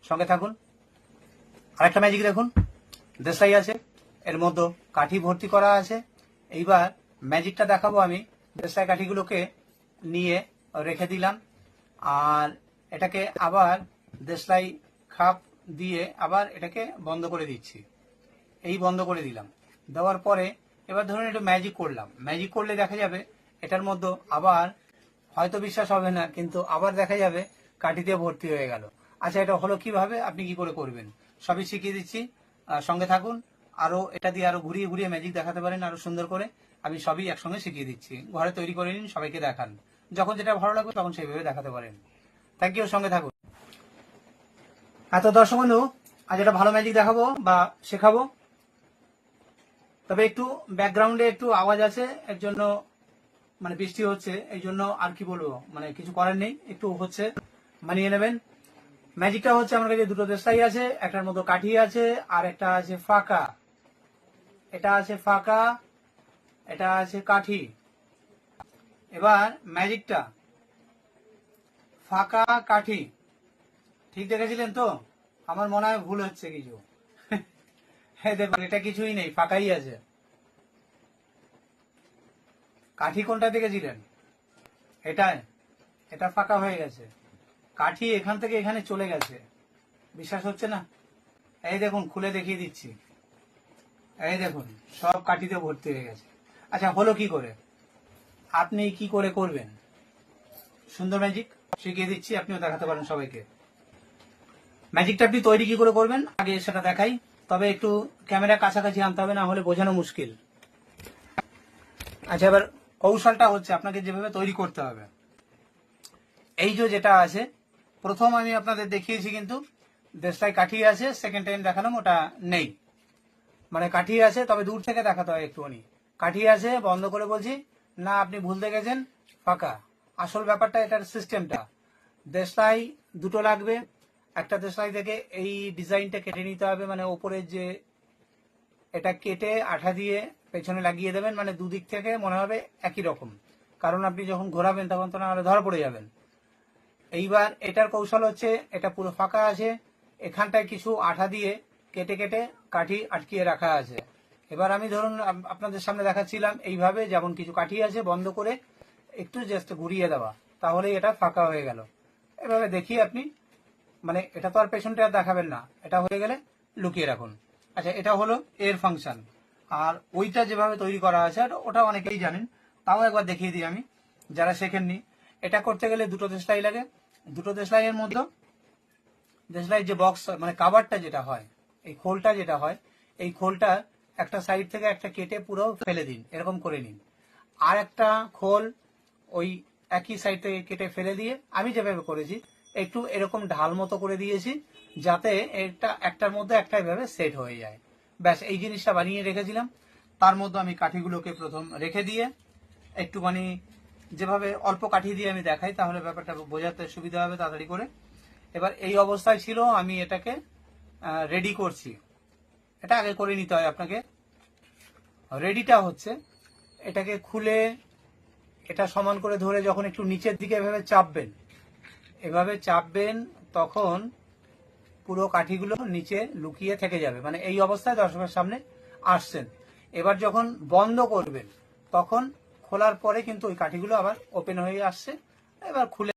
সঙ্গে থাকুন। আরেকটা ম্যাজিক দেখুন, দেশলাই আছে, এর মধ্যে কাঠি ভর্তি করা আছে। এইবার ম্যাজিকটা দেখাবো আমি। দেশলাই কাঠিগুলোকে নিয়ে রেখে দিলাম, আর এটাকে আবার দেশলাই খাপ দিয়ে আবার এটাকে বন্ধ করে দিচ্ছি। এই বন্ধ করে দিলাম, দেওয়ার পরে এবার ধরুন একটু ম্যাজিক করলাম। ম্যাজিক করলে দেখা যাবে এটার মধ্যে আবার, হয়তো বিশ্বাস হবে না, কিন্তু আবার দেখা যাবে কাঠি দিয়ে ভর্তি হয়ে গেল। আচ্ছা, এটা হলো কিভাবে, আপনি কি করে করবেন সবই শিখিয়ে দিচ্ছি, সঙ্গে থাকুন। আরো এটা দিয়ে আরো ঘুরিয়ে ঘুরিয়ে ম্যাজিক দেখাতে পারেন আরো সুন্দর করে। আমি সবই একসঙ্গে শিখিয়ে দিচ্ছি, ঘরে তৈরি করে নিন, সবাইকে দেখান, যখন যেটা ভালো লাগবে তখন সেইভাবে দেখাতে পারেন। থ্যাংক ইউ, সঙ্গে থাকুন। এত দর্শক বন্ধু, আজ একটা ভালো ম্যাজিক দেখাবো বা শেখাবো, তবে একটু ব্যাকগ্রাউন্ডে একটু আওয়াজ আছে, এর জন্য মানে বৃষ্টি হচ্ছে, এই জন্য আর কি বলবো, মানে কিছু করার নেই, একটু হচ্ছে, মানিয়ে নেবেন। ম্যাজিকটা হচ্ছে, আমার কাছে দুটো দেশলাই আছে, একটার মতো কাঠি আছে আর একটা আছে ফাঁকা। এটা আছে ফাঁকা, এটা আছে কাঠি। এবার ম্যাজিকটা ফাঁকা কাঠি, ঠিক দেখেছিলেন তো? আমার মনে হয় ভুল হচ্ছে কিছু। হ্যাঁ দেখুন, এটা কিছুই নেই, ফাঁকাই আছে। কাঠি কোনটা দেখেছিলেন? এটাই, এটা ফাঁকা হয়ে গেছে, কাঠি এখান থেকে এখানে চলে গেছে। বিশ্বাস হচ্ছে না? এই দেখুন, খুলে দেখিয়ে দিচ্ছি। এই দেখুন, সব কাঠিতে ভর্তি হয়ে গেছে। আচ্ছা, হলো কি করে, আপনি কি করে করবেন? সুন্দর ম্যাজিক শিখিয়ে দিচ্ছি, আপনিও দেখাতে পারেন সবাইকে। ম্যাজিকটা আপনি তৈরি কি করে করবেন আগে সেটা দেখাই, তবে একটু ক্যামেরা কাছাকাছি আনতে হবে, না হলে বোঝানো মুশকিল। আচ্ছা, এবার কৌশলটা হচ্ছে আপনাকে যেভাবে তৈরি করতে হবে। এই যে যেটা আছে, প্রথম আমি আপনাদের দেখিয়েছি, কিন্তু দেশলাই কাঠি আছে, সেকেন্ড টাইম দেখালাম ওটা নেই, মানে কাঠি আছে তবে দূর থেকে দেখাতে হয় একটুখানি। কাঠি আছে, বন্ধ করে বলছি না, আপনি ভুল দেখেছেন, ফাঁকা। আসল ব্যাপারটা, এটার সিস্টেমটা, দেশলাই দুটো লাগবে। একটা দেশলাই থেকে এই ডিজাইনটা কেটে নিতে হবে, মানে ওপরের যে, এটা কেটে আঠা দিয়ে পেছনে লাগিয়ে দেবেন, মানে দুদিক থেকে মনে হবে একই রকম, কারণ আপনি যখন ঘোরাবেন তখন তো না হলে ধরা পড়ে যাবেন। এইবার এটার কৌশল হচ্ছে, এটা পুরো ফাঁকা আছে, এখানটায় কিছু আঠা দিয়ে কেটে কেটে কাঠি আটকিয়ে রাখা আছে। এবার আমি ধরুন আপনাদের সামনে দেখাচ্ছিলাম এইভাবে, যেমন কিছু কাঠি আছে, বন্ধ করে একটু জাস্ট ঘুরিয়ে দেওয়া, তাহলেই এটা ফাঁকা হয়ে গেল। এভাবে দেখিয়ে আপনি, মানে এটা তো আর পেছনটা আর দেখাবেন না, এটা হয়ে গেলে লুকিয়ে রাখুন। আচ্ছা, এটা হলো এর ফাংশন। আর ওইটা যেভাবে তৈরি করা আছে ওটা অনেকেই জানেন, তাও একবার দেখিয়ে দিই আমি, যারা শেখেননি। এটা করতে গেলে দুটো দেশলাই লাগে। দুটো দেশলাইয়ের মধ্যে, দেশলাই যে বক্স মানে কাভারটা যেটা হয়, এই খোলটা যেটা হয়, এই খোলটা একটা সাইড থেকে একটা কেটে পুরো ফেলে দিন, এরকম করে নিন। আর একটা খোল ওই একই সাইড থেকে কেটে ফেলে দিয়ে, আমি যেভাবে করেছি একটু এরকম ঢাল মতো করে দিয়েছি, যাতে এটা একটার মধ্যে একটা এভাবে সেট হয়ে যায়। ব্যাস, এই জিনিসটা বানিয়ে রেখেছিলাম। তার মধ্যে আমি কাঠিগুলোকে প্রথম রেখে দিয়ে একটুখানি, যেভাবে অল্প কাঠি দিয়ে আমি দেখাই, তাহলে ব্যাপারটা বোঝাতে সুবিধা হবে তাড়াতাড়ি করে। এবার এই অবস্থায় ছিল, আমি এটাকে রেডি করছি। এটা আগে করে নিতে হয় আপনাকে। রেডিটা হচ্ছে, এটাকে খুলে এটা সমান করে ধরে যখন একটু নিচের দিকে এভাবে চাপবেন, এভাবে চাপবেন, তখন পুরো কাঠিগুলো নিচে লুকিয়ে থেকে যাবে, মানে এই অবস্থায় দর্শকের সামনে আসছেন। এবার যখন বন্ধ করবেন, তখন খোলার পরে কিন্তু ওই কাঠিগুলো আবার ওপেন হয়ে আসছে। এবার খুলে